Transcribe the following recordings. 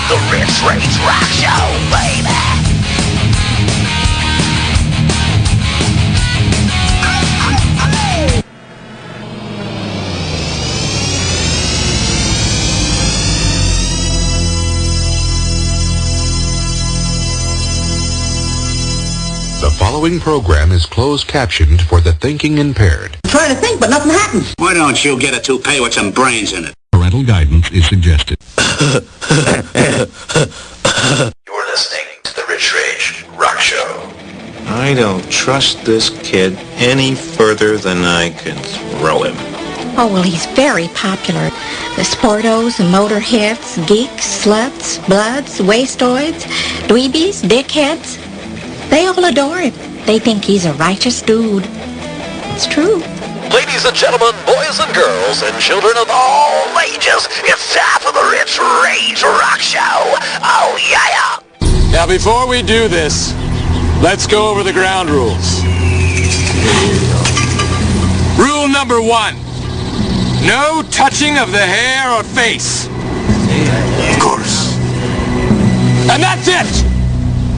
The Rych Rage Rock Show, baby. The following program is closed captioned for the thinking impaired. I'm trying to think, but nothing happens. Why don't you get a toupee with some brains in it? Parental guidance is suggested. You're listening to The Rych Rage Rock Show. I don't trust this kid any further than I can throw him. Oh, well, he's very popular. The sportos, the motorheads, geeks, sluts, bloods, wastoids, dweebies, dickheads. They all adore him. They think he's a righteous dude. It's true. Ladies and gentlemen, boys and girls, and children of all ages, it's time for The Rych Rage Rock Show. Oh, yeah. Now, before we do this, let's go over the ground rules. Rule number 1. No touching of the hair or face. Of course. And that's it!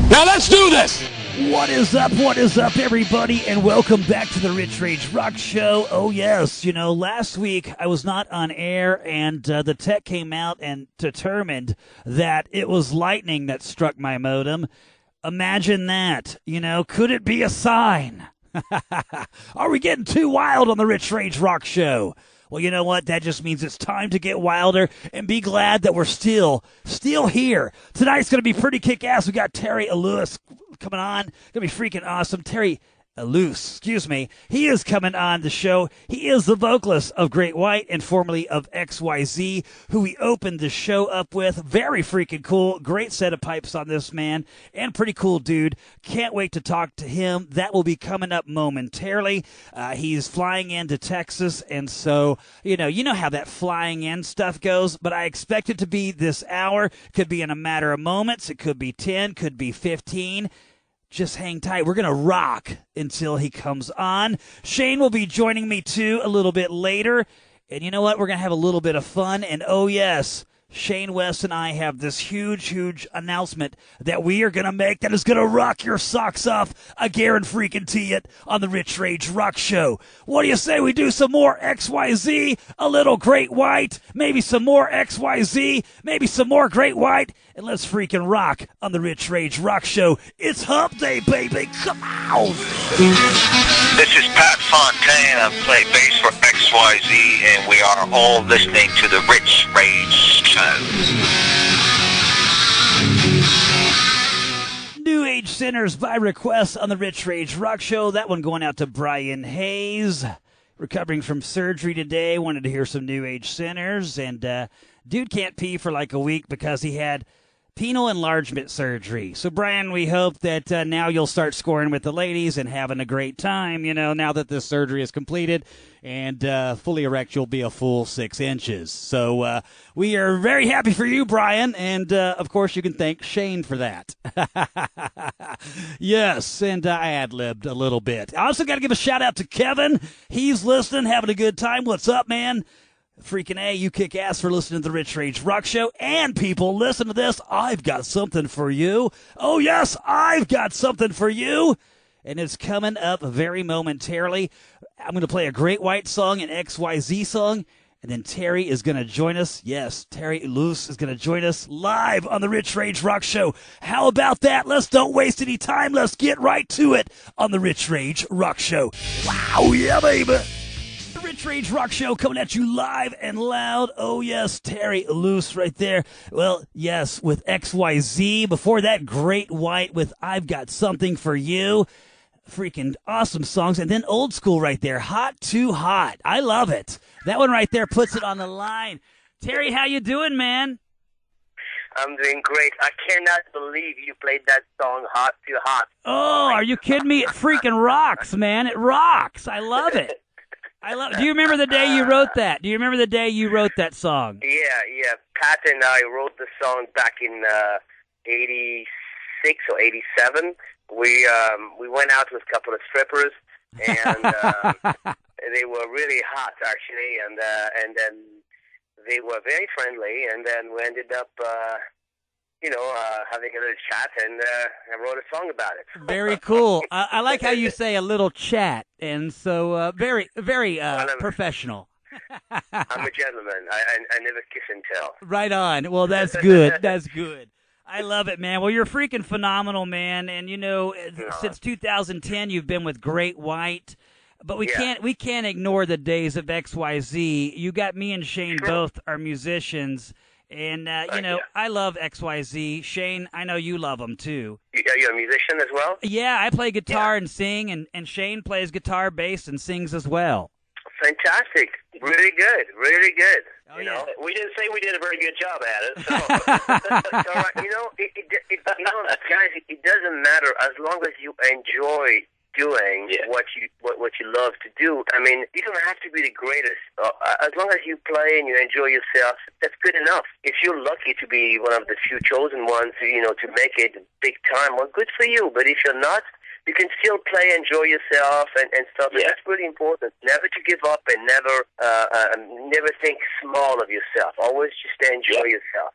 Now let's do this! What is up, everybody, and welcome back to the Rych Rage Rock Show. Oh, yes, you know, last week I was not on air, and the tech came out and determined that it was lightning that struck my modem. Imagine that. You know, could it be a sign? Are we getting too wild on the Rych Rage Rock Show? Well, you know what? That just means it's time to get wilder and be glad that we're still here. Tonight's going to be pretty kick-ass. We got Terry Ilous coming on. Going to be freaking awesome. Terry Ilous, excuse me. He is coming on the show. He is the vocalist of Great White and formerly of XYZ, who we opened the show up with. Very freaking cool. Great set of pipes on this man, and pretty cool dude. Can't wait to talk to him. That will be coming up momentarily. He's flying into Texas, and so, you know how that flying in stuff goes, but I expect it to be this hour. Could be in a matter of moments. It could be 10, could be 15. Just hang tight. We're going to rock until he comes on. Shane will be joining me, too, a little bit later. And you know what? We're going to have a little bit of fun. And, oh, yes, Shane West and I have this huge announcement that we are going to make that is going to rock your socks off. I guarantee it on the Rych Rage Rock Show. What do you say we do some more XYZ, a little Great White, maybe some more XYZ, maybe some more Great White, and let's freaking rock on the Rych Rage Rock Show. It's Hump Day, baby. Come on. This is Pat Fontaine. I play bass for XYZ, and we are all listening to the Rych Rage Show. New Age Sinners by request on the Rych Rage Rock Show. That one going out to Brian Hayes. Recovering from surgery today. Wanted to hear some New Age Sinners. And dude can't pee for like a week because he had penile enlargement surgery. So, Brian, we hope that now you'll start scoring with the ladies and having a great time, you know, now that this surgery is completed. And fully erect, you'll be a full 6 inches. So we are very happy for you, Brian. And, of course, you can thank Shane for that. Yes, and I ad-libbed a little bit. I also got to give a shout-out to Kevin. He's listening, having a good time. What's up, man? Freaking A, you kick ass for listening to the Rych Rage Rock Show. And people, listen to this. I've got something for you. Oh, yes, I've got something for you. And it's coming up very momentarily. I'm going to play a Great White song, an XYZ song, and then Terry is going to join us. Yes, Terry Ilous is going to join us live on the Rych Rage Rock Show. How about that? Let's don't waste any time. Let's get right to it on the Rych Rage Rock Show. Wow, yeah, baby. The Rych Rage Rock Show coming at you live and loud. Oh, yes, Terry Ilous right there. Well, yes, with XYZ. Before that, Great White with I've Got Something for You. Freaking awesome songs. And then old school right there, Hot Too Hot. I love it. That one right there puts it on the line. Terry, how you doing, man? I'm doing great. I cannot believe you played that song, Hot Too Hot. Oh, are you kidding me? It freaking rocks, man. It rocks. I love it. Do you remember the day you wrote that? Do you remember the day you wrote that song? Yeah. Pat and I wrote the song back in 86 or 87. We went out with a couple of strippers, and they were really hot, actually, and then they were very friendly, and then we ended up having a little chat, and I wrote a song about it. Very cool. I like how you say a little chat, and so very, very professional. I'm a gentleman. I never kiss and tell. Right on. Well, that's good. That's good. I love it, man. Well, you're freaking phenomenal, man. And since 2010, you've been with Great White. But we can't ignore the days of XYZ. You got me and Shane both are musicians, and I love XYZ. Shane, I know you love them too. Are you a musician as well? Yeah, I play guitar and sing, and Shane plays guitar, bass, and sings as well. Fantastic. Really good. Really good. Oh, yeah. We didn't say we did a very good job at it. So. So, guys, it doesn't matter as long as you enjoy doing what you love to do. I mean, you don't have to be the greatest. As long as you play and you enjoy yourself, that's good enough. If you're lucky to be one of the few chosen ones, to make it big time, well, good for you. But if you're not, you can still play, enjoy yourself, and stuff. And that's really important. Never to give up, and never think small of yourself. Always just enjoy yourself.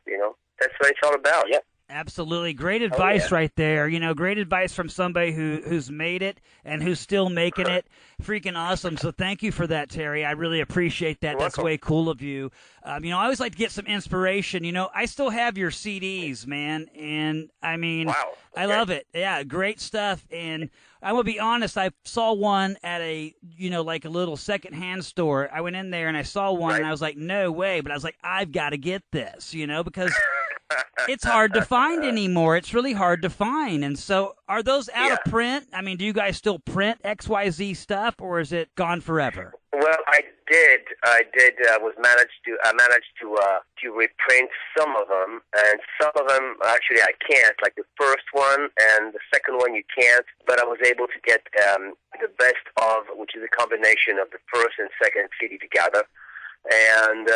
That's what it's all about. Yep. Absolutely. Great advice right there. Great advice from somebody who's made it and who's still making it. Freaking awesome. So thank you for that, Terry. I really appreciate that. That's way cool of you. I always like to get some inspiration. I still have your CDs, man. And, I mean, I love it. Yeah, great stuff. And I will be honest, I saw one at a, like a little secondhand store. I went in there and I saw one and I was like, no way. But I was like, I've got to get this, because it's hard to find anymore. It's really hard to find. And so are those out of print? I mean, do you guys still print XYZ stuff, or is it gone forever? Well, I managed to reprint some of them, and some of them actually I can't. Like the first one and the second one you can't. But I was able to get the best of, which is a combination of the first and second CD together. And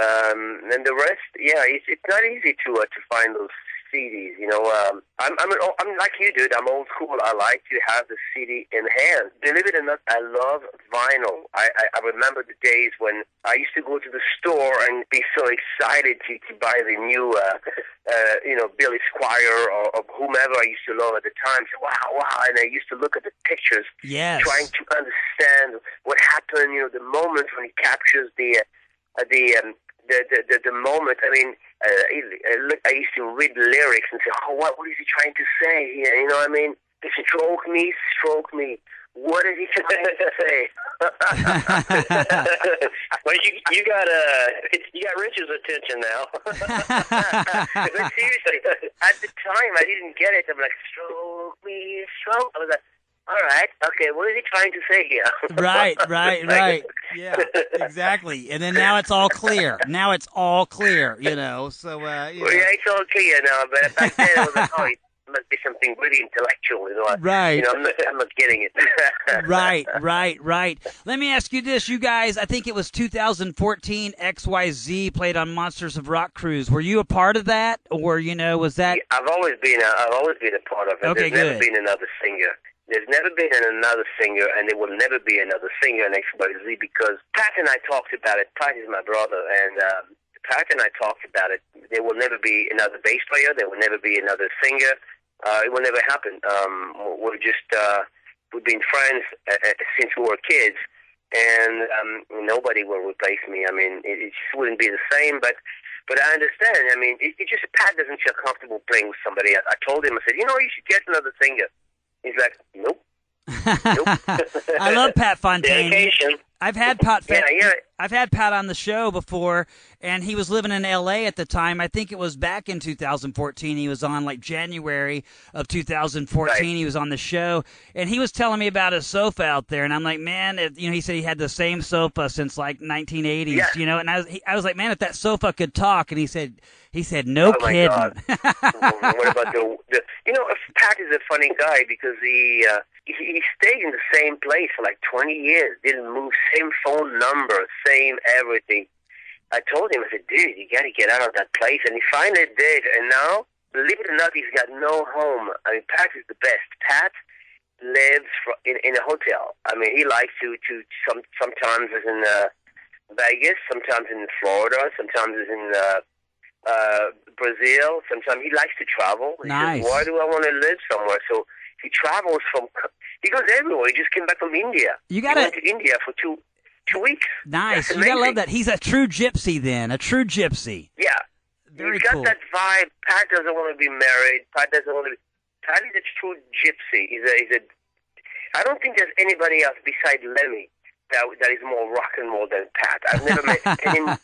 then the rest, it's not easy to find those CDs. I'm like you, dude. I'm old school. I like to have the CD in hand. Believe it or not, I love vinyl. I remember the days when I used to go to the store and be so excited to buy the new, Billy Squier or whomever I used to love at the time. So, wow, and I used to look at the pictures, trying to understand what happened. The moment when he captures the moment. I mean, I used to read the lyrics and say, "Oh, what is he trying to say here?" I mean, stroke me. What is he trying to say? Well, you got Rich's attention now. But seriously, at the time I didn't get it. I'm like, stroke me. I was like, all right, okay, what is he trying to say here? Right. Yeah, exactly. And then now it's all clear. So, Well, it's all clear now, but back then it was like, it must be something really intellectual, Right. I'm not getting it. Right. Let me ask you this, you guys. I think it was 2014. XYZ played on Monsters of Rock Cruise. Were you a part of that, or was that? Yeah, I've always been a part of it. Okay, There's never been another singer. There's never been another singer, and there will never be another singer in XYZ because Pat and I talked about it. Pat is my brother, and Pat and I talked about it. There will never be another bass player. There will never be another singer. It will never happen. We've been friends since we were kids, and nobody will replace me. I mean, it just wouldn't be the same, but I understand. I mean, it just Pat doesn't feel comfortable playing with somebody. I told him, I said, you should get another singer. He's like, nope. I love Pat Fontaine. Dedication. I've had Pat on the show before, and he was living in L.A. at the time. I think it was back in 2014. He was on like January of 2014. Right. He was on the show, and he was telling me about his sofa out there, and I'm like, man, he said he had the same sofa since like 1980s, and I was like, man, if that sofa could talk, and he said, no kidding. God. What about Pat is a funny guy because he stayed in the same place for like 20 years, didn't move, same phone number, same everything. I told him, I said, dude, you got to get out of that place. And he finally did. And now, believe it or not, he's got no home. I mean, Pat is the best. Pat lives in a hotel. I mean, he likes to sometimes is in Vegas, sometimes in Florida, sometimes is in Brazil. Sometimes he likes to travel. He Nice. says, why do I want to live somewhere? So he travels he goes everywhere. He just came back from India. He went to India for two weeks. Nice. That's You gotta love amazing. that. He's a true gypsy then, a true gypsy. Yeah. Very He's got cool. that vibe. Pat doesn't want to be married. Pat is a true gypsy. I don't think there's anybody else beside Lemmy that is more rock and roll than Pat. I've never met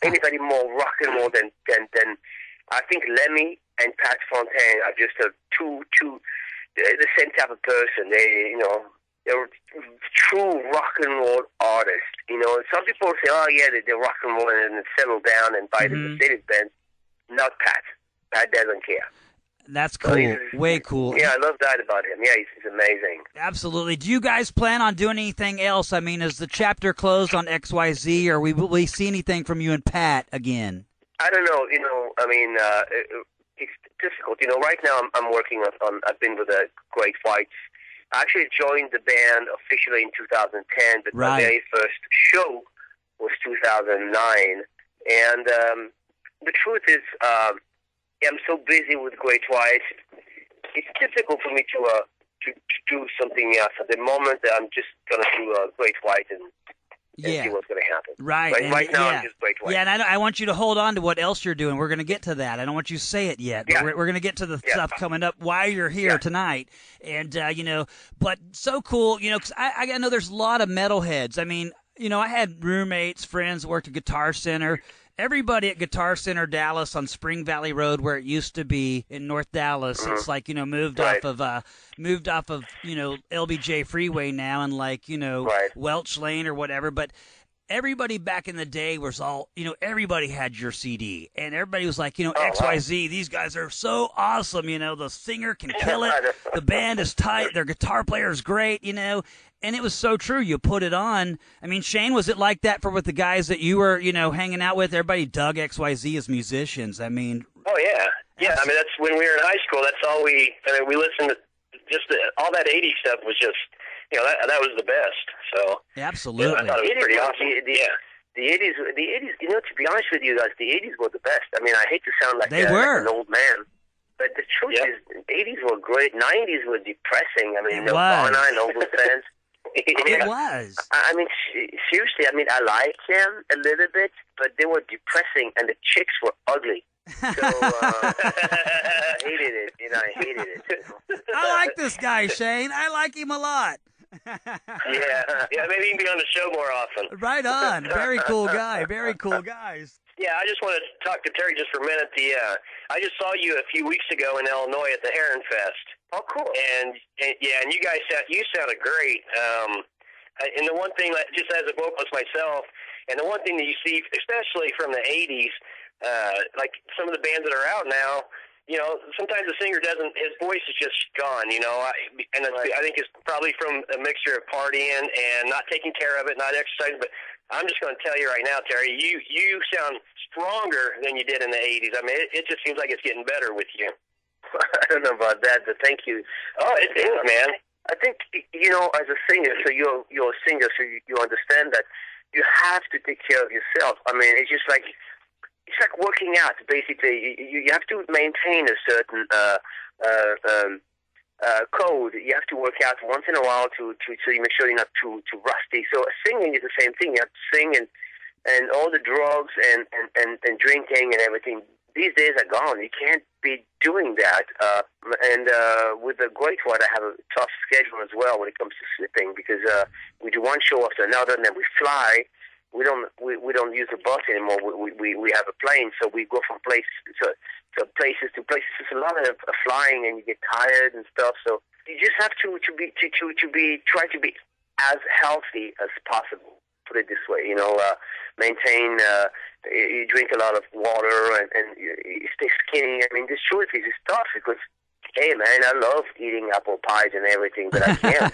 anybody more rock and roll than I think Lemmy and Pat Fontaine are just two the same type of person. They're true rock and roll artists. Some people say, oh yeah, they're rock and roll and settle down and buy the Mercedes Benz. Not Pat. Pat doesn't care. That's cool. Way cool. Yeah, I love that about him. Yeah, he's amazing. Absolutely. Do you guys plan on doing anything else? I mean, is the chapter closed on XYZ, or will we see anything from you and Pat again? I don't know. It's difficult. Right now I'm working on. I've been with the Great Whites. I actually joined the band officially in 2010, but my very first show was 2009. And the truth is, I'm so busy with Great Whites. It's difficult for me to do something else. At the moment, I'm just going to do Great White and see what's going to happen. Right. Right now, I'm just Great White. Yeah, and I want you to hold on to what else you're doing. We're going to get to that. I don't want you to say it yet. But we're going to get to the stuff coming up while you're here tonight. And, but so cool, because I know there's a lot of metalheads. I mean, I had roommates, friends that worked at Guitar Center. Everybody at Guitar Center Dallas on Spring Valley Road, where it used to be in North Dallas, it's like moved off of LBJ Freeway now, and Welch Lane or whatever. But everybody back in the day was all everybody had your CD, and everybody was like XYZ. These guys are so awesome. The singer can kill it. The band is tight. Their guitar player is great. And it was so true. You put it on. I mean, Shane, was it like that with the guys that you were, hanging out with? Everybody dug XYZ as musicians. I mean. Oh, yeah. Yeah, I mean, that's when we were in high school. That's all we listened to. All that 80s stuff was just, that was the best. So. Absolutely. I thought it was pretty awesome. The 80s, to be honest with you guys, the 80s were the best. I mean, I hate to sound like an old man. But the truth is, the 80s were great. 90s were depressing. I mean, Nirvana and all those bands. It was. I mean, seriously, I liked them a little bit, but they were depressing, and the chicks were ugly. So, I hated it. I hated it. I like this guy, Shane. I like him a lot. Yeah, maybe he can be on the show more often. Right on. Very cool guy. Very cool guys. Yeah, I just want to talk to Terry just for a minute. I just saw you a few weeks ago in Illinois at the Heron Fest. Oh, cool. And you guys sounded great. And the one thing, just as a vocalist myself, and the one thing that you see, especially from the 80s, like some of the bands that are out now, sometimes the singer his voice is just gone, I think it's probably from a mixture of partying and not taking care of it, not exercising, but I'm just going to tell you right now, Terry, you sound stronger than you did in the 80s. I mean, it just seems like it's getting better with you. I don't know about that, but thank you. Oh, it is, man. I think, as a singer, so you're a singer, so you understand that you have to take care of yourself. I mean, it's like working out, basically. You have to maintain a certain code. You have to work out once in a while so you make sure you're not too rusty. So singing is the same thing. You have to sing, and all the drugs and drinking and everything, these days are gone. You can't be doing that. And with the Great White, I have a tough schedule as well when it comes to sleeping, because we do one show after another, and then we fly. We don't use a bus anymore. We have a plane, so we go from places to places. It's a lot of flying, and you get tired and stuff. So you just have to try to be as healthy as possible. Put it this way, maintain. You drink a lot of water and you stay skinny. I mean, the truth is, it's tough because, hey man, I love eating apple pies and everything, but I can't.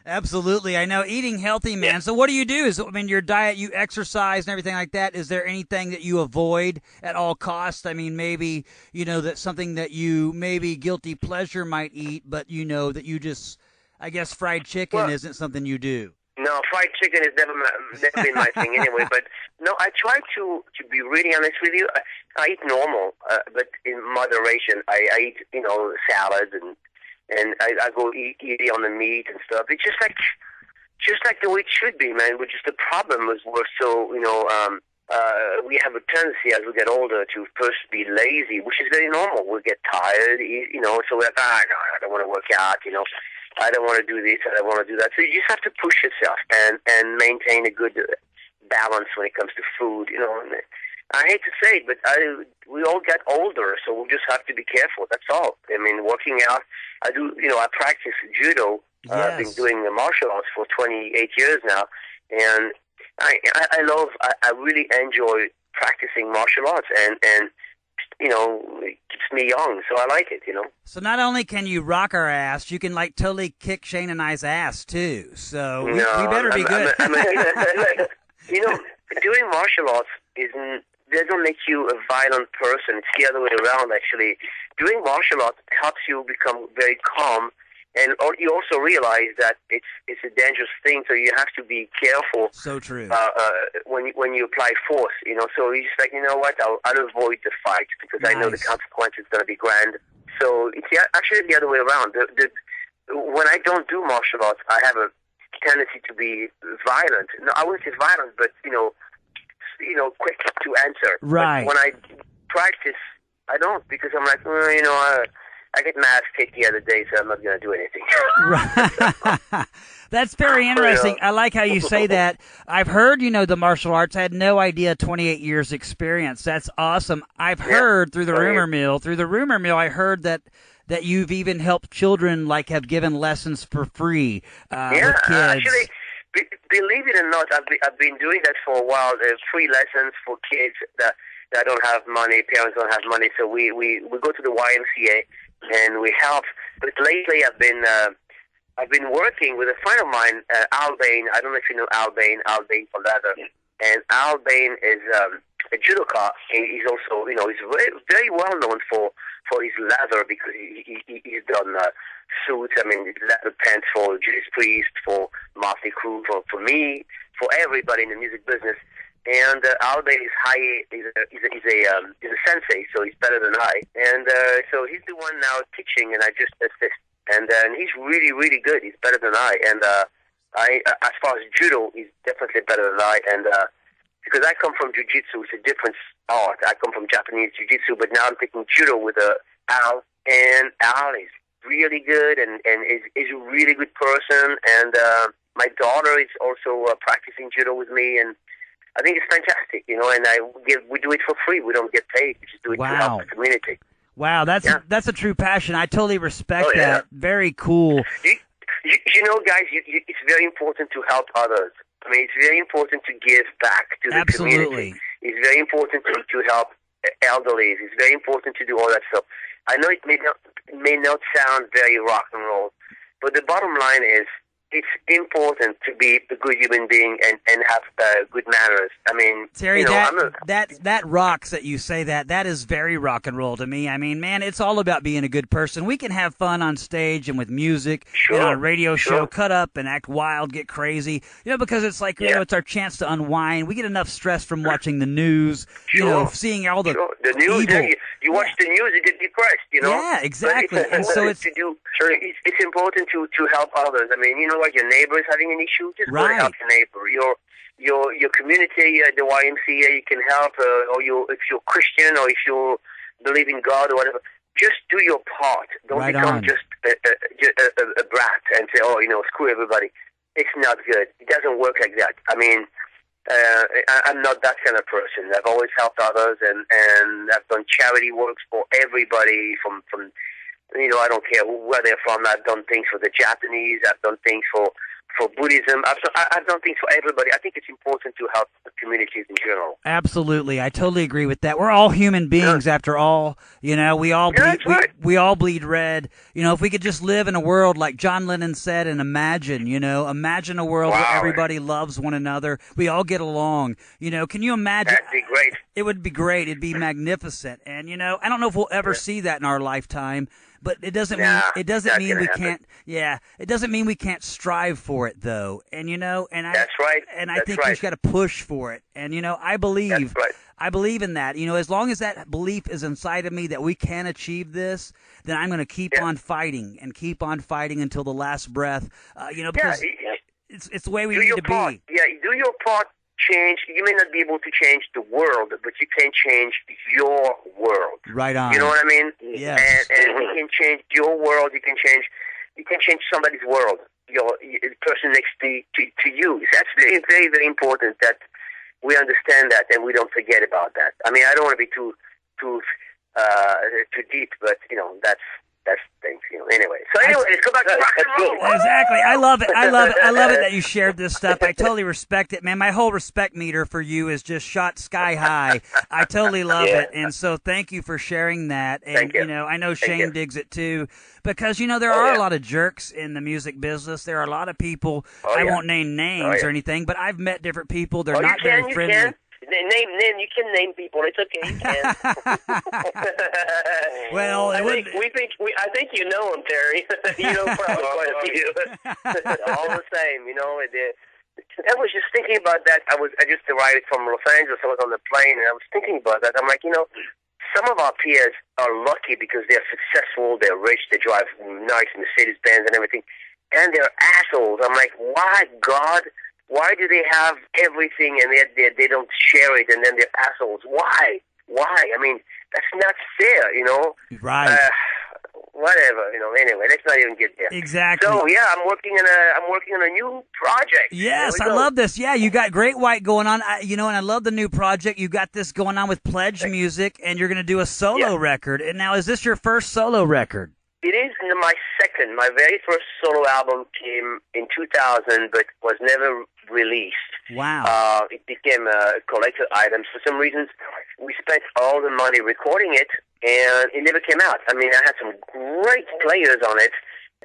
Absolutely. I know, eating healthy, man. Yeah. So what do you do? Your diet, you exercise and everything like that. Is there anything that you avoid at all costs? I mean, maybe, that's something that you maybe guilty pleasure might eat, but that you just, I guess fried chicken isn't something you do. No, fried chicken has never been my thing anyway. But no, I try to be really honest with you. I eat normal, but in moderation. I eat salads and I go easy on the meat and stuff. It's just like the way it should be, man. Which is the problem is we're so we have a tendency as we get older to first be lazy, which is very normal. We get tired, so we're like, I don't want to work out, I don't want to do this, I don't want to do that. So you just have to push yourself and maintain a good balance when it comes to food, And I hate to say it, but we all get older, so we just have to be careful. That's all. I mean, working out, I practice judo. Yes. I've been doing martial arts for 28 years now, and I really enjoy practicing martial arts, and it keeps me young, so I like it, So not only can you rock our ass, you can totally kick Shane and I's ass too. So we better be good. Doing martial arts doesn't make you a violent person. It's the other way around, actually. Doing martial arts helps you become very calm. And you also realize that it's a dangerous thing, so you have to be careful. So true. When you apply force, So you're just like, you know what? I'll avoid the fight because I know the consequence is going to be grand. So it's actually the other way around. When I don't do martial arts, I have a tendency to be violent. No, I wouldn't say violent, but quick to answer. Right. But when I practice, I don't, because I'm like, I get my ass kicked the other day, so I'm not going to do anything. Right. That's very interesting. I like how you say that. I've heard, the martial arts. I had no idea 28 years experience. That's awesome. I've heard through the rumor mill, I heard that you've even helped children, have given lessons for free with kids. Actually, believe it or not, I've been doing that for a while. There's free lessons for kids that don't have money, parents don't have money, so we go to the YMCA and we help. But lately I've been working with a friend of mine, Al Bain. I don't know if you know Al Bain for leather. And Al Bain is a judoka. He's also, he's very, very well known for his leather because he's done suits. I mean, leather pants for Judas Priest, for Motley Crue, for me, for everybody in the music business. And Al Bain is he's a sensei, so he's better than I. And so he's the one now teaching, and I just assist. And he's really, really good. He's better than I. And as far as judo, he's definitely better than I. And because I come from jiu-jitsu, it's a different art. I come from Japanese jiu-jitsu, but now I'm taking judo with Al. And Al is really good and is a really good person. And my daughter is also practicing judo with me, and I think it's fantastic, and we do it for free. We don't get paid. We just do it to help the community. Wow, that's a true passion. I totally respect that. Very cool. Guys, it's very important to help others. I mean, it's very important to give back to the community. It's very important to help elderly. It's very important to do all that stuff. I know it may not sound very rock and roll, but the bottom line is, it's important to be a good human being and have good manners. I mean, Terry, that rocks that you say that. That is very rock and roll to me. I mean, man, it's all about being a good person. We can have fun on stage and with music and on a radio show, cut up and act wild, get crazy, because it's like, it's our chance to unwind. We get enough stress from watching the news, seeing all the news. evil. You watch the news, you get depressed, Yeah, exactly. And so it's important to help others. I mean, like your neighbor is having an issue, just go help your neighbor. Your community, the YMCA, you can help, or if you're Christian or if you believe in God or whatever, just do your part. Don't become just a brat and say, screw everybody. It's not good. It doesn't work like that. I mean, I'm not that kind of person. I've always helped others, and I've done charity works for everybody from I don't care where they're from. I've done things for the Japanese. I've done things for Buddhism. I've done things for everybody. I think it's important to help the communities in general. Absolutely. I totally agree with that. We're all human beings after all. We all bleed, we all bleed red. If we could just live in a world like John Lennon said and imagine a world where everybody loves one another. We all get along. Can you imagine? That'd be great. It would be great. It'd be magnificent. And, I don't know if we'll ever see that in our lifetime. But it doesn't mean we can't. Yeah, it doesn't mean we can't strive for it though. And that's right. And I think we just got to push for it. And I believe. That's right. I believe in that. As long as that belief is inside of me that we can achieve this, then I'm going to keep on fighting and keep on fighting until the last breath. Because it's the way we need to be. Yeah, do your part. Change. You may not be able to change the world, but you can change your world. Right on. You know what I mean? Yes. And you can change your world. You can change somebody's world. The person next to you. That's very, very, very important that we understand that and we don't forget about that. I mean, I don't want to be too deep, but that's things. Anyway. So let's go back to rock and roll. Exactly. I love it. I love it that you shared this stuff. I totally respect it, man. My whole respect meter for you is just shot sky high. I totally love it, and so thank you for sharing that. And thank you. I know Shane digs it too, because there are a lot of jerks in the music business. There are a lot of people. I won't name names or anything, but I've met different people. They're not very friendly. You can. Name. You can name people. It's okay. You can. Well, I think you know them, Terry. You know probably quite a few. All the same, I was just thinking about that. I just arrived from Los Angeles. I was on the plane, and I was thinking about that. I'm like, some of our peers are lucky because they're successful, they're rich, they drive nice Mercedes-Benz and everything, and they're assholes. I'm like, why, God? Why do they have everything and they don't share it, and then they're assholes? Why? I mean, that's not fair, Right. Whatever, Anyway, let's not even get there. Exactly. So yeah, I'm working on a new project. Yes, I love this. Yeah, you got Great White going on. And I love the new project. You got this going on with PledgeMusic, and you're going to do a solo record. And now, is this your first solo record? It is my second. My very first solo album came in 2000, but was never released. Wow. It became a collector item. For some reasons, we spent all the money recording it, and it never came out. I mean, I had some great players on it,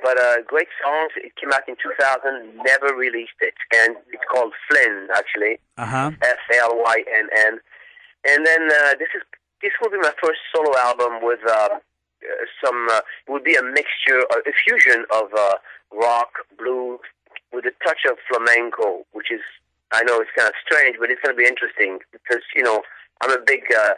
but great songs. It came out in 2000, never released it. And it's called Flynn, actually. Uh-huh. Flynn. And then this will be my first solo album with... it would be a mixture, a fusion of rock, blues, with a touch of flamenco, which is, I know it's kind of strange, but it's going to be interesting because, I'm a big a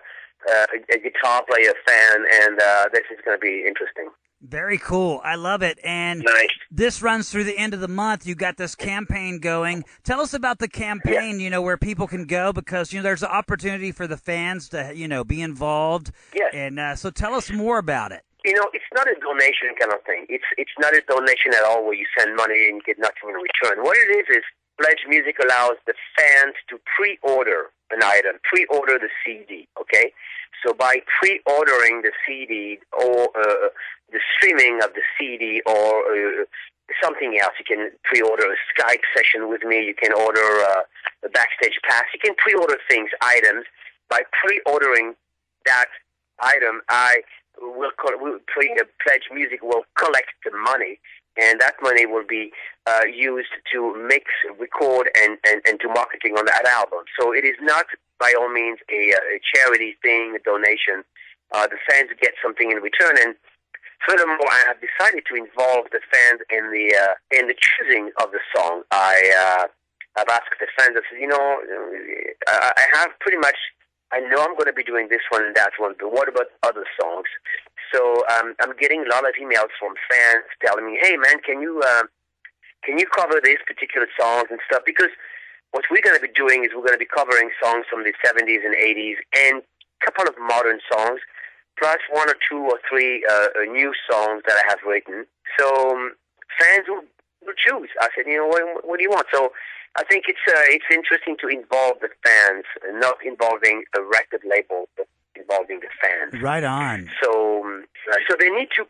guitar player fan, and this is going to be interesting. Very cool. I love it. And nice. This runs through the end of the month. You got this campaign going. Tell us about the campaign, where people can go, because, there's an opportunity for the fans to, be involved. Yes. And so tell us more about it. It's not a donation kind of thing. It's not a donation at all where you send money and get nothing in return. What it is PledgeMusic allows the fans to pre-order an item, pre-order the CD, okay? So by pre-ordering the CD or the streaming of the CD or something else, you can pre-order a Skype session with me, you can order a backstage pass, you can pre-order items. By pre-ordering that item, PledgeMusic will collect the money, and that money will be used to mix, record, and do marketing on that album. So it is not, by all means, a charity thing, a donation. The fans get something in return, and furthermore, I have decided to involve the fans in the choosing of the song. I've asked the fans, I said, I have pretty much, I know I'm going to be doing this one and that one, but what about other songs? So I'm getting a lot of emails from fans telling me, hey man, can you cover these particular songs and stuff? Because what we're going to be doing is we're going to be covering songs from the 70s and 80s and a couple of modern songs, plus one or two or three new songs that I have written. So fans will choose. I said, what do you want? So I think it's interesting to involve the fans, not involving a record label, but involving the fans. Right on. So they need to.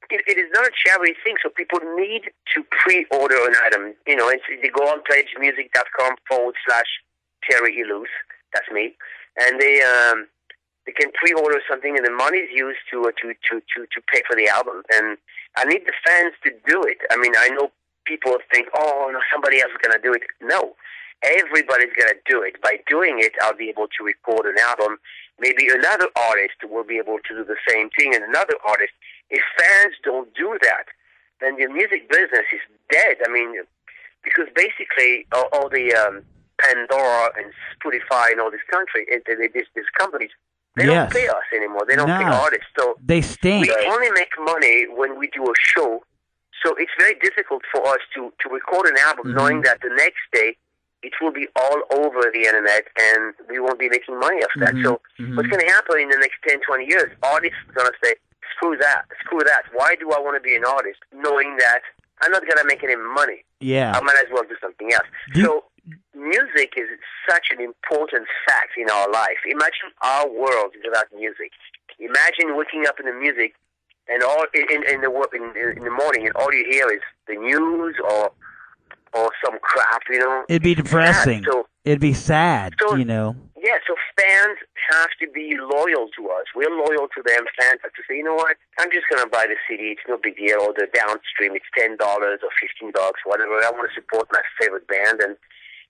It is not a charity thing, so people need to pre-order an item. They go on pledgemusic.com/Terry Ilous. That's me, and they can pre-order something, and the money is used to pay for the album. And I need the fans to do it. I mean, I know people think, oh, no, somebody else is going to do it. No, everybody's going to do it. By doing it, I'll be able to record an album. Maybe another artist will be able to do the same thing, and another artist. If fans don't do that, then the music business is dead. I mean, because basically all the Pandora and Spotify and all this country, these companies, they don't pay us anymore. They don't pay artists. So they stink. We only make money when we do a show. So it's very difficult for us to record an album knowing that the next day it will be all over the internet and we won't be making money off that. So what's going to happen in the next 10, 20 years, artists are going to say, screw that. Why do I want to be an artist knowing that I'm not going to make any money? Yeah. I might as well do something else. So music is such an important fact in our life. Imagine our world is about music. Imagine waking up in the music and all in the morning, and all you hear is the news or some crap, you know. It'd be depressing. So, it'd be sad, so, you know. Yeah, so fans have to be loyal to us. We're loyal to them. Fans have to say, you know what, I'm just going to buy the CD. It's no big deal. Or the downstream, it's $10 or $15, whatever. I want to support my favorite band, and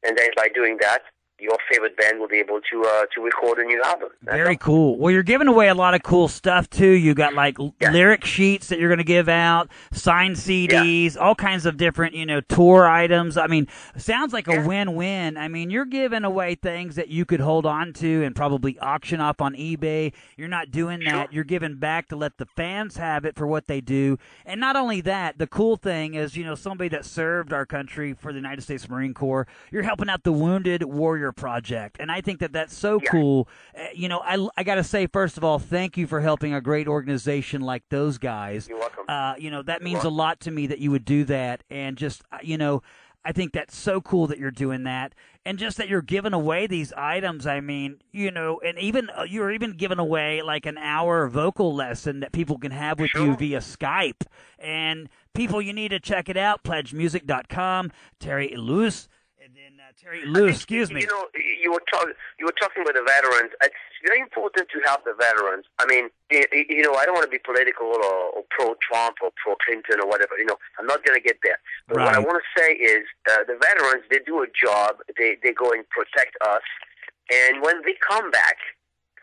then by doing that, your favorite band will be able to record a new album. Very cool. Well, you're giving away a lot of cool stuff, too. You got, like, lyric sheets that you're going to give out, signed CDs, all kinds of different, you know, tour items. I mean, sounds like a win-win. I mean, you're giving away things that you could hold on to and probably auction off on eBay. You're not doing that. You're giving back to let the fans have it for what they do. And not only that, the cool thing is, you know, somebody that served our country for the United States Marine Corps, you're helping out the Wounded Warrior Project, and I think that that's so cool. You know, I got to say, first of all, thank you for helping a great organization like those guys. You're welcome. You know, that means a lot to me that you would do that, and just, you know, I think that's so cool that you're doing that, and just that you're giving away these items. I mean, you know, and even you're even giving away like an hour vocal lesson that people can have with you via Skype. And people, you need to check it out. PledgeMusic.com. Terry Ilous. Terry Ilous, excuse me. You know, you were talking about the veterans. It's very important to help the veterans. I mean, you know, I don't want to be political or pro-Trump or pro-Clinton or whatever. You know, I'm not going to get there. But what I want to say is the veterans, they do a job. They go and protect us. And when they come back,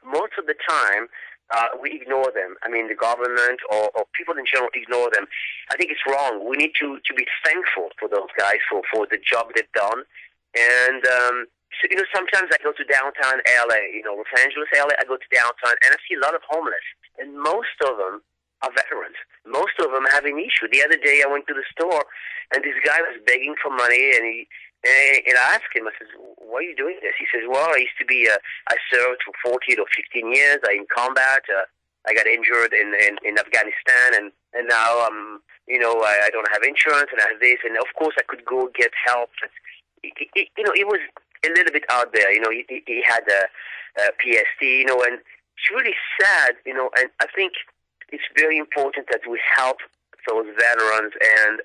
most of the time, we ignore them. I mean, the government or people in general ignore them. I think it's wrong. We need to be thankful for those guys for the job they've done. And, so, you know, sometimes I go to downtown LA, you know, Los Angeles, LA, I go to downtown, and I see a lot of homeless. And most of them are veterans. Most of them have an issue. The other day I went to the store, and this guy was begging for money, and I asked him, I said, why are you doing this? He says, well, I served for 14 or 15 years. I'm in combat. I got injured in Afghanistan, and now, you know, I don't have insurance, and I have this, and of course I could go get help. You know, it was a little bit out there. You know, he had a PST, you know, and it's really sad, you know, and I think it's very important that we help those veterans and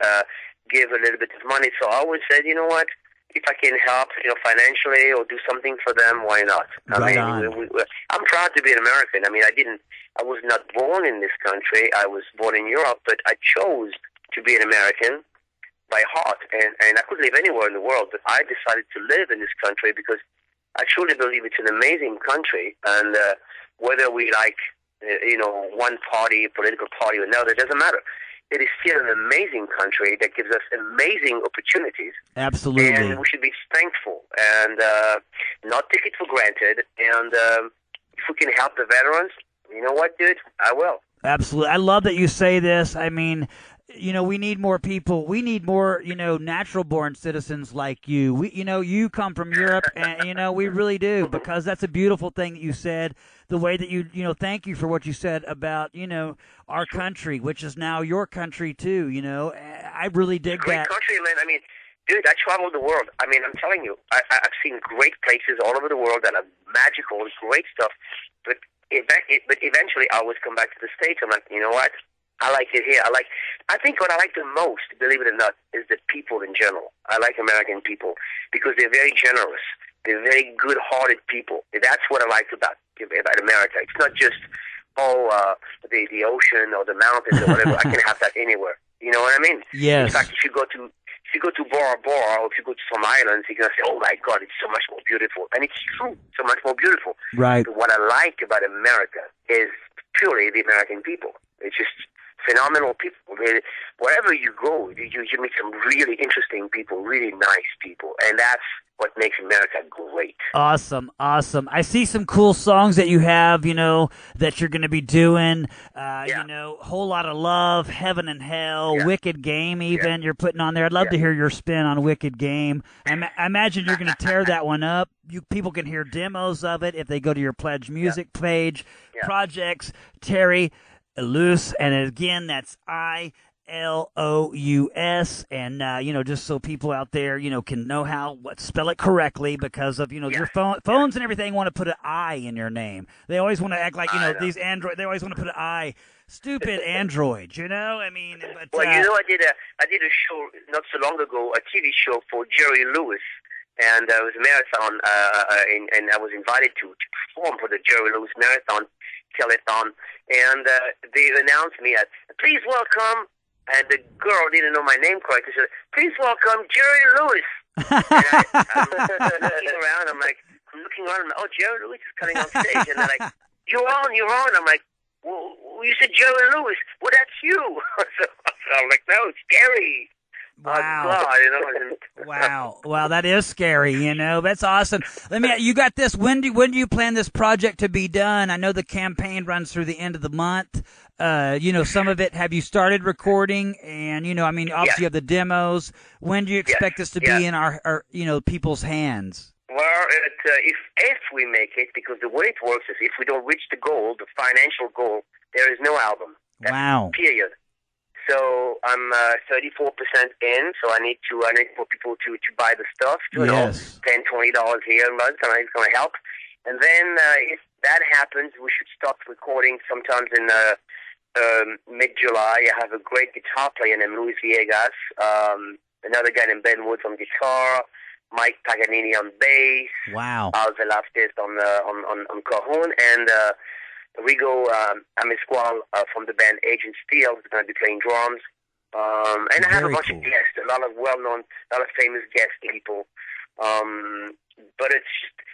give a little bit of money. So I always said, you know what, if I can help, you know, financially or do something for them, why not? I'm proud to be an American. I mean, I was not born in this country. I was born in Europe, but I chose to be an American by heart, and I could live anywhere in the world, but I decided to live in this country because I truly believe it's an amazing country, and whether we like, you know, one party, political party or another, it doesn't matter. It is still an amazing country that gives us amazing opportunities. Absolutely. And we should be thankful and not take it for granted, and if we can help the veterans, you know what, dude, I will. Absolutely. I love that you say this. I mean, you know, we need more people. We need more, you know, natural-born citizens like you. You know, you come from Europe, and, you know, we really do, because that's a beautiful thing that you said, the way that you know, thank you for what you said about, you know, our country, which is now your country, too, you know. I really dig that. Great country, man. I mean, dude, I traveled the world. I mean, I'm telling you, I've seen great places all over the world that are magical, great stuff, but eventually I always come back to the States. I'm like, you know what? I like it here. I think what I like the most, believe it or not, is the people in general. I like American people because they're very generous. They're very good-hearted people. That's what I like about America. It's not just the ocean or the mountains or whatever. I can have that anywhere. You know what I mean? Yes. In fact, if you go to Bora Bora, or if you go to some islands, you're gonna say, "Oh my God, it's so much more beautiful," and it's true, so much more beautiful. Right. But what I like about America is purely the American people. It's just phenomenal people. Wherever you go, you meet some really interesting people, really nice people, and that's what makes America great. Awesome. I see some cool songs that you have, that you're going to be doing. Whole Lot of Love, Heaven and Hell, Wicked Game even you're putting on there. I'd love to hear your spin on Wicked Game. I imagine you're going to tear that one up. People can hear demos of it if they go to your PledgeMusic page. Projects, Terry Ilous, and again, that's ILOUS, and just so people out there can know spell it correctly, because of your phones and everything want to put an I in your name. They always want to act like these Android. They always want to put an I. Stupid Android, I mean. But, well, I did a show not so long ago, a TV show for Terry Ilous, and it was a marathon, and I was invited to perform for the Terry Ilous Marathon telethon, and they announced me as, please welcome. And the girl didn't know my name correctly. She said, please welcome Terry Ilous. I'm looking around. I'm looking around. Oh, Terry Ilous is coming on stage. And they're like, you're on. I'm like, well, you said Terry Ilous. Well, that's you. so I'm like, no, it's Terry. Wow. Oh, God, Wow, that is scary, That's awesome. You got this. When do you plan this project to be done? I know the campaign runs through the end of the month. Some of it, have you started recording? And, obviously you have the demos. When do you expect this to be in our people's hands? Well, if we make it, because the way it works is if we don't reach the goal, the financial goal, there is no album. Wow. Period. So I'm 34% in, so I need for people to buy the stuff. $10, $20 here a month, and it's going to help. And then if that happens, we should start recording sometimes in mid-July. I have a great guitar player named Luis Villegas, another guy named Ben Woods on guitar, Mike Paganini on bass, Al Velazquez on cajon, and Rigo Amisqual from the band Agent Steel is going to be playing drums. And I have a bunch of guests, a lot of well-known, a lot of famous guest people. But it's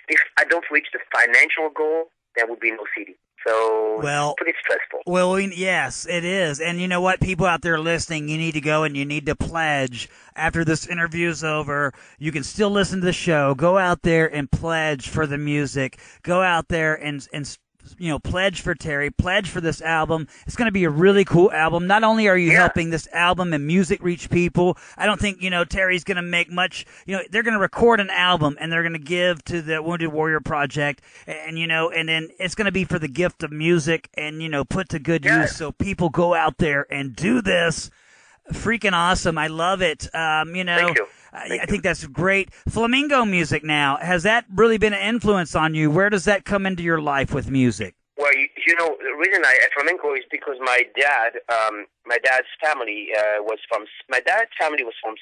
if I don't reach the financial goal, there would be no CD. So it's pretty stressful. Well, yes, it is. And you know what? People out there listening, you need to go and you need to pledge. After this interview is over, you can still listen to the show. Go out there and pledge for the music. Go out there and pledge for Terry, pledge for this album. It's going to be a really cool album. Not only are you helping this album and music reach people, I don't think, Terry's going to make much, they're going to record an album and they're going to give to the Wounded Warrior Project and then it's going to be for the gift of music and, put to good use. So people go out there and do this. Freaking awesome. I love it. Thank you. I think that's great. Flamingo music now, has that really been an influence on you? Where does that come into your life with music? Well, the reason flamenco is because my dad's family was from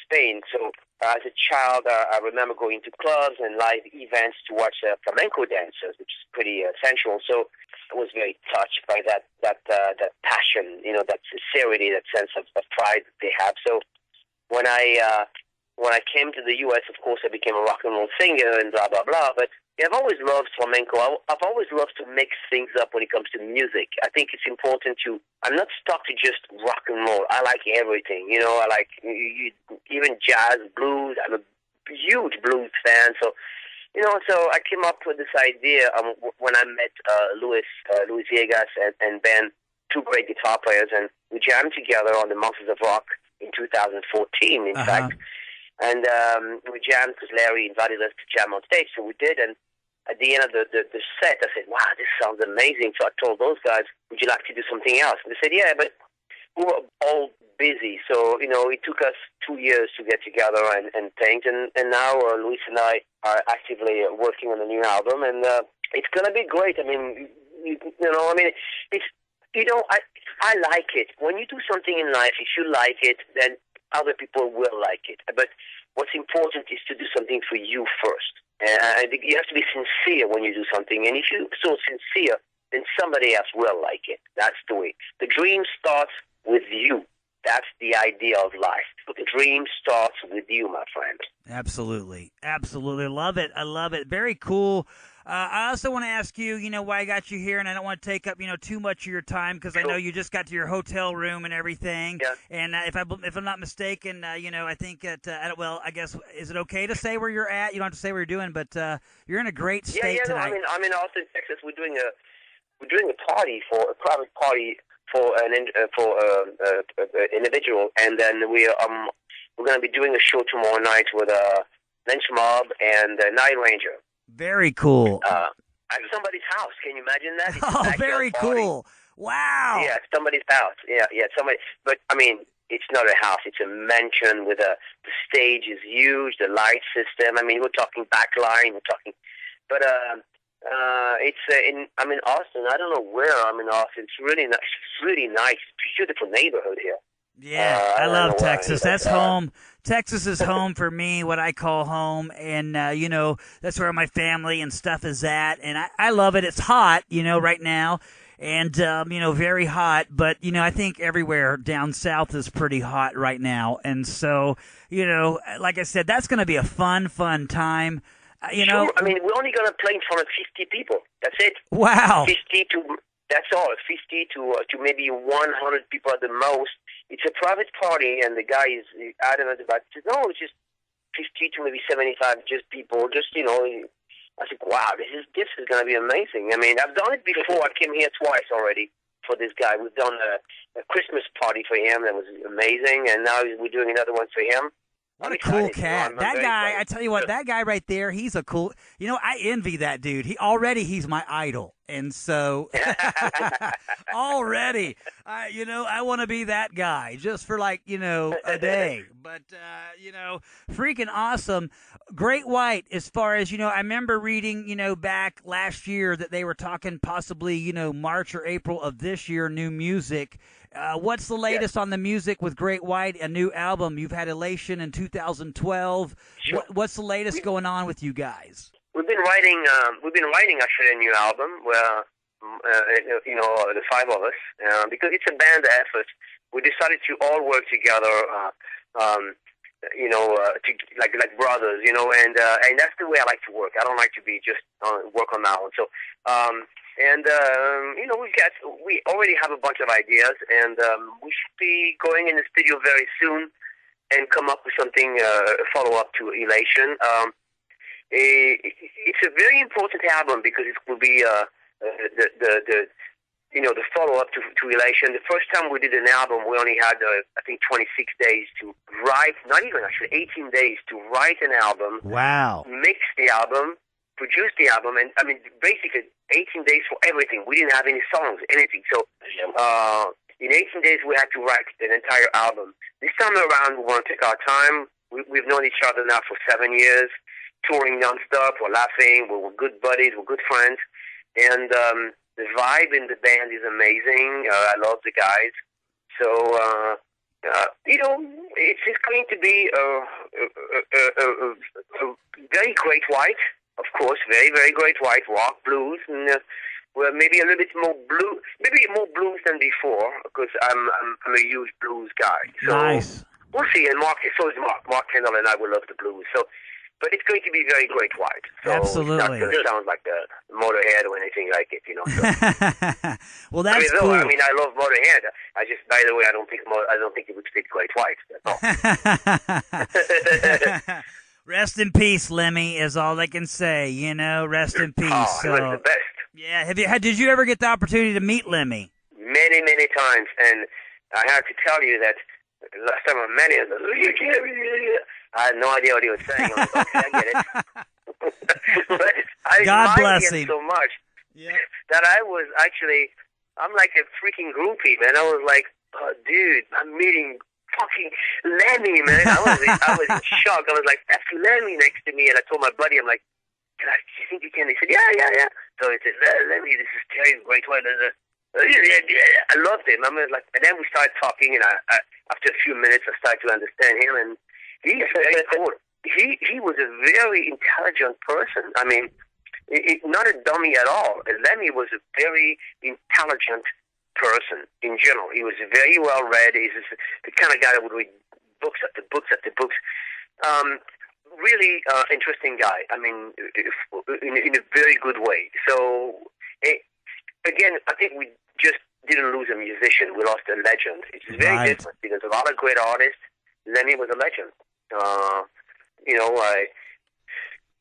Spain. So as a child, I remember going to clubs and live events to watch flamenco dancers, which is pretty sensual. So I was very touched by that passion, that sincerity, that sense of pride that they have. So when I came to the U.S., of course, I became a rock and roll singer and blah, blah, blah. But I've always loved flamenco. I've always loved to mix things up when it comes to music. I think it's important I'm not stuck to just rock and roll. I like everything. I like even jazz, blues. I'm a huge blues fan. So, so I came up with this idea when I met Luis Villegas and Ben, two great guitar players, and we jammed together on the Monsters of Rock in 2014, in fact. And we jammed because Larry invited us to jam on stage, so we did. And at the end of the set, I said, wow, this sounds amazing. So I told those guys, would you like to do something else? And they said, yeah, but we were all busy. So, it took us 2 years to get together and things. And now Luis and I are actively working on a new album. And it's going to be great. I mean, I like it. When you do something in life, if you like it, then other people will like it. But what's important is to do something for you first. I think you have to be sincere when you do something. And if you're so sincere, then somebody else will like it. That's the way. The dream starts with you. That's the idea of life. The dream starts with you, my friend. Absolutely. Absolutely. Love it. I love it. Very cool. I also want to ask you, why I got you here, and I don't want to take up, too much of your time because I know you just got to your hotel room and everything. Yeah. And if I'm not mistaken, I think that I guess is it okay to say where you're at? You don't have to say what you're doing, but you're in a great state tonight. No, I'm in Austin, Texas. We're doing a party for a private party for an individual, and then we're going to be doing a show tomorrow night with Lynch Mob and Night Ranger. Very cool. At somebody's house. Can you imagine that? Oh, very cool. Wow. Yeah, somebody's house. Yeah, somebody. But I mean, it's not a house. It's a mansion with the stage is huge, the light system. I mean, we're talking backline. We're talking, but I'm in Austin. I don't know where I'm in Austin. It's really nice. It's really nice. It's a beautiful neighborhood here. Yeah, I love Texas. That's home. Texas is home for me, what I call home, and that's where my family and stuff is at, and I love it. It's hot, right now, and very hot, but I think everywhere down south is pretty hot right now, and so like I said, that's going to be a fun time. Sure. I mean, we're only going to play in front of 50 people. That's it. Wow. 50 to that's all. 50 to maybe 100 people at the most. It's a private party, and the guy is adamant about it. No, it's just 50 to maybe 75 just people. Just I said, wow, this is going to be amazing. I mean, I've done it before. I came here twice already for this guy. We've done a Christmas party for him that was amazing, and now we're doing another one for him. What a cool cat. That guy, I tell you what, that guy right there, he's a cool, I envy that dude. He's my idol. And so, already, I want to be that guy just for a day. But, freaking awesome. Great White, as far as, I remember reading, back last year that they were talking possibly, March or April of this year, new music. What's the latest on the music with Great White, a new album? You've had Elation in 2012. Sure. What's the latest going on with you guys? We've been writing actually a new album where, the five of us, because it's a band effort. We decided to all work together, like brothers, and that's the way I like to work. I don't like to be just work on my own. So, we already have a bunch of ideas, and we should be going in the studio very soon and come up with something, follow up to Elation. It's a very important album because it will be the follow up to Elation. The first time we did an album, we only had I think 26 days to write, not even actually 18 days to write an album. Wow. Mix the album, produce the album, and I mean basically 18 days for everything. We didn't have any songs, anything. So in 18 days we had to write an entire album. This time around we want to take our time. We've known each other now for 7 years, touring nonstop. We're laughing. We're good buddies. We're good friends, and the vibe in the band is amazing. I love the guys. So it's going to be a very Great White. Of course, very, very Great White, rock, blues, and well, maybe a little bit more blues than before, because I'm a huge blues guy. So nice. We'll see. And so is Mark. Mark Kendall and I will love the blues. So, but it's going to be very Great White. So absolutely. It's not going to sound like the Motorhead or anything like it, So. Well, that's cool. I mean, I love Motorhead. By the way, I don't think it would fit Great White. That's all. Rest in peace, Lemmy, is all I can say. Rest in peace. Oh, he was the best. Yeah. Did you ever get the opportunity to meet Lemmy? Many, many times, and I have to tell you that last time I met him, I had no idea what he was saying. I was like, okay, I get it. But I God bless him him so much that I'm like a freaking groupie, man. I was like, oh, dude, I'm meeting fucking Lemmy, man. I was in shock. I was like, that's Lemmy next to me, and I told my buddy, I'm like, do you think you can? He said, yeah. So he said, Lemmy, this is Terry Great White. I loved him. I mean, and then we started talking, and I after a few minutes, I started to understand him, and he's very cool. He was a very intelligent person. I mean, not a dummy at all. Lemmy was a very intelligent person in general. He was very well read. He's the kind of guy that would read books after books after books. really interesting guy. I mean, in a very good way. So, again, I think we just didn't lose a musician. We lost a legend. It's very different because a lot of great artists. Lemmy was a legend.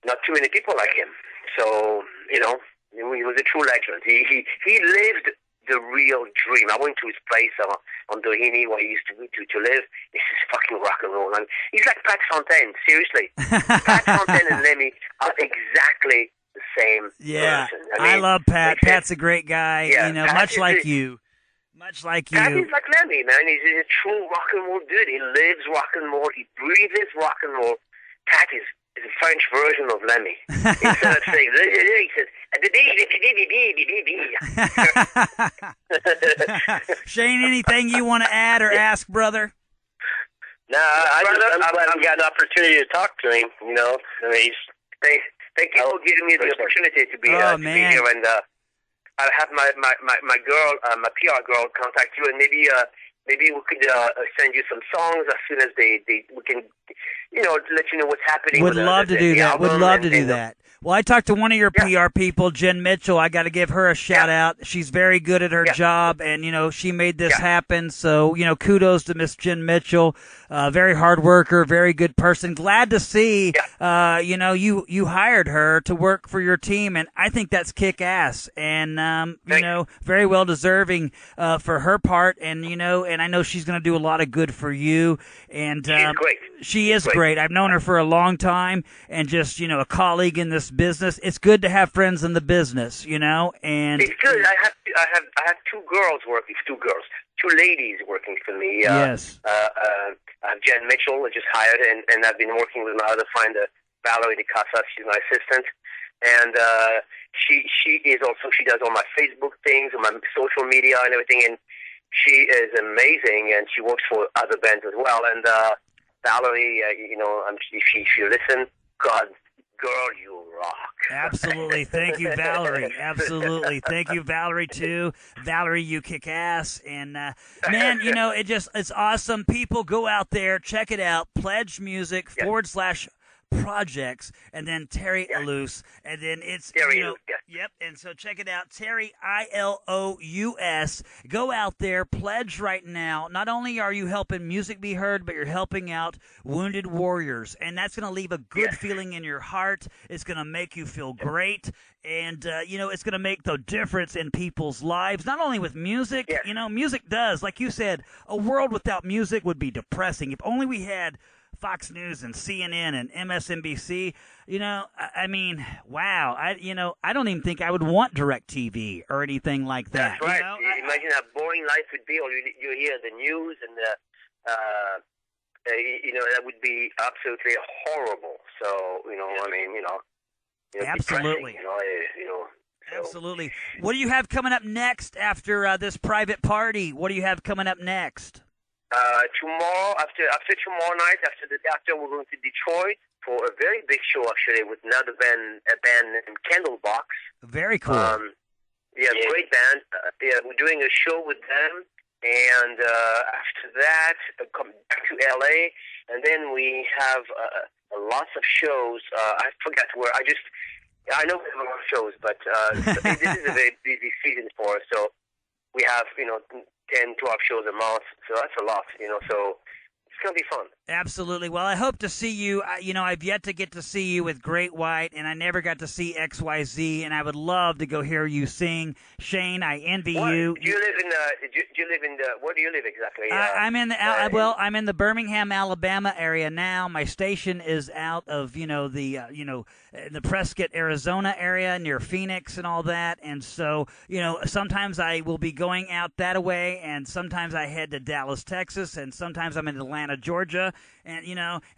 Not too many people like him. So, he was a true legend. He lived the real dream. I went to his place on Doheny where he used to live. This is fucking rock and roll. I mean, he's like Pat Fontaine, seriously. Pat Fontaine and Lemmy are exactly the same person. I love Pat. Pat's a great guy, much like you. Pat is like Lemmy, man. He's a true rock and roll dude. He lives rock and roll. He breathes rock and roll. Pat is a French version of Lemmy. Instead of saying, he says, Shane, anything you want to add or ask, brother? No, I'm glad I got an opportunity to talk to him. I mean, thank you for giving me the opportunity to be here, and I'll have my girl, my PR girl, contact you, and maybe we could send you some songs as soon as we can, let you know what's happening. Would love to do that. Would love to do that. Well, I talked to one of your PR people, Jen Mitchell. I got to give her a shout out. She's very good at her job, and she made this happen. So kudos to Miss Jen Mitchell. Very hard worker, very good person. Glad to see you hired her to work for your team, and I think that's kick ass. And very well deserving for her part. And and I know she's going to do a lot of good for you. And she's great. She is great. I've known her for a long time, and just a colleague in this business. It's good to have friends in the business, and it's good. I have two ladies working for me. Yes. Jen Mitchell, I just hired, and I've been working with my other friend, Valerie de Casa. She's my assistant, and she does all my Facebook things, and my social media and everything, and she is amazing, and she works for other bands as well. And Valerie, if you listen, God. Girl, you rock. Absolutely. Thank you, Valerie. Absolutely. Thank you, Valerie, too. Valerie, you kick ass. And, man, it's awesome. People, go out there, check it out. PledgeMusic /projects, and then Terry Ilous, and then it's Yep, and so check it out, Terry Ilous. Go out there, pledge right now. Not only are you helping music be heard, but you're helping out wounded warriors, and that's going to leave a good feeling in your heart. It's going to make you feel great, and it's going to make the difference in people's lives. Not only with music, music does, like you said, a world without music would be depressing. If only we had Fox News and CNN and MSNBC, I mean, wow. I don't even think I would want DirecTV or anything like that. That's right. Imagine how boring life would be. Or you hear the news and that would be absolutely horrible. So, absolutely. Absolutely. What do you have coming up next after this private party? What do you have coming up next? Tomorrow, after tomorrow night, after we're going to Detroit for a very big show, actually, with another band, a band named Candlebox. Very cool. Great band. We're doing a show with them, and after that, come back to LA, and then we have lots of shows. I forgot where. I know we have a lot of shows, but this is a very busy season for us. So we have 10, 12 shows a month, so that's a lot, so it's going to be fun. Absolutely. Well, I hope to see you. I've yet to get to see you with Great White, and I never got to see XYZ, and I would love to go hear you sing. Shane, I envy you. Do you live in where do you live exactly? I'm in I'm in the Birmingham, Alabama area now. My station is out of, the Prescott, Arizona area near Phoenix and all that. And so, sometimes I will be going out that way, and sometimes I head to Dallas, Texas, and sometimes I'm in Atlanta, Georgia, and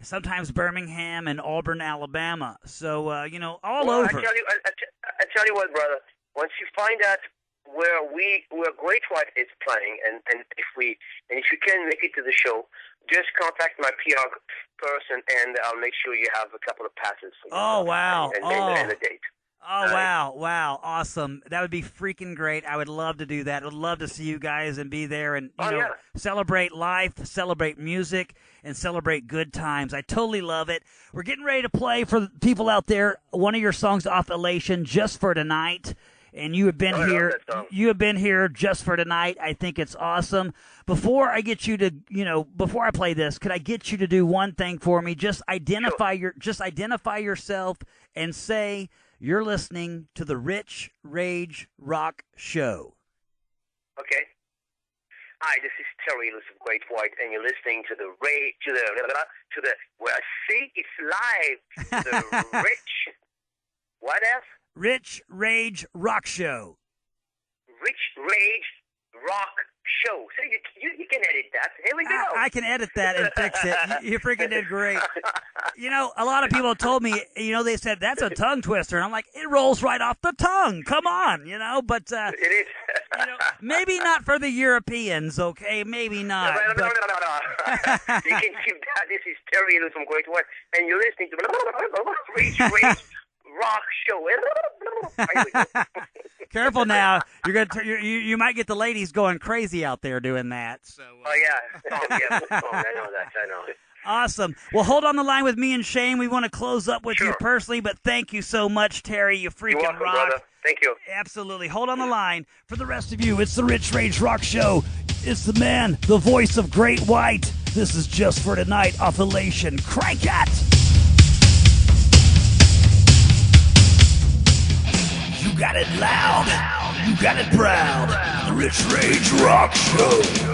sometimes Birmingham and Auburn, Alabama. So all over. I tell you what, brother. Once you find out where Great White is playing, and if you can make it to the show, just contact my PR person, and I'll make sure you have a couple of passes. Oh, wow! And a date. Oh, wow, awesome. That would be freaking great. I would love to do that. I would love to see you guys and be there and, celebrate life, celebrate music, and celebrate good times. I totally love it. We're getting ready to play for people out there one of your songs off Elation, Just for Tonight. And you have been here. You have been here just for tonight. I think it's awesome. Before I get you to, before I play this, could I get you to do one thing for me? Just identify yourself and say you're listening to the Rych Rage Rock Show. Okay. Hi, this is Terry Ilous of Great White, and you're listening to the it's live. The Rych. What else? Rych Rage Rock Show. Rych Rage Rock Show. So you can edit that. Here we go. I can edit that and fix it. You freaking did great. A lot of people told me, they said, that's a tongue twister. And I'm like, it rolls right off the tongue. Come on, but it is. Maybe not for the Europeans, okay? Maybe not. No. You can keep that. This is Terry Ilous from Great White, and you're listening to Rych Rage Rock Show. Careful now. You might get the ladies going crazy out there doing that. So. Oh yeah. I know that. I know it. Awesome. Well, hold on the line with me and Shane. We want to close up with you personally, but thank you so much, Terry. You freaking You're welcome, rock. Brother. Thank you. Absolutely. Hold on the line. For the rest of you, it's the Rych Rage Rock Show. It's the man, the voice of Great White. This is Just for Tonight off Elation. Crank it! You got it loud, you got it proud. The Rych Rage Rock Show.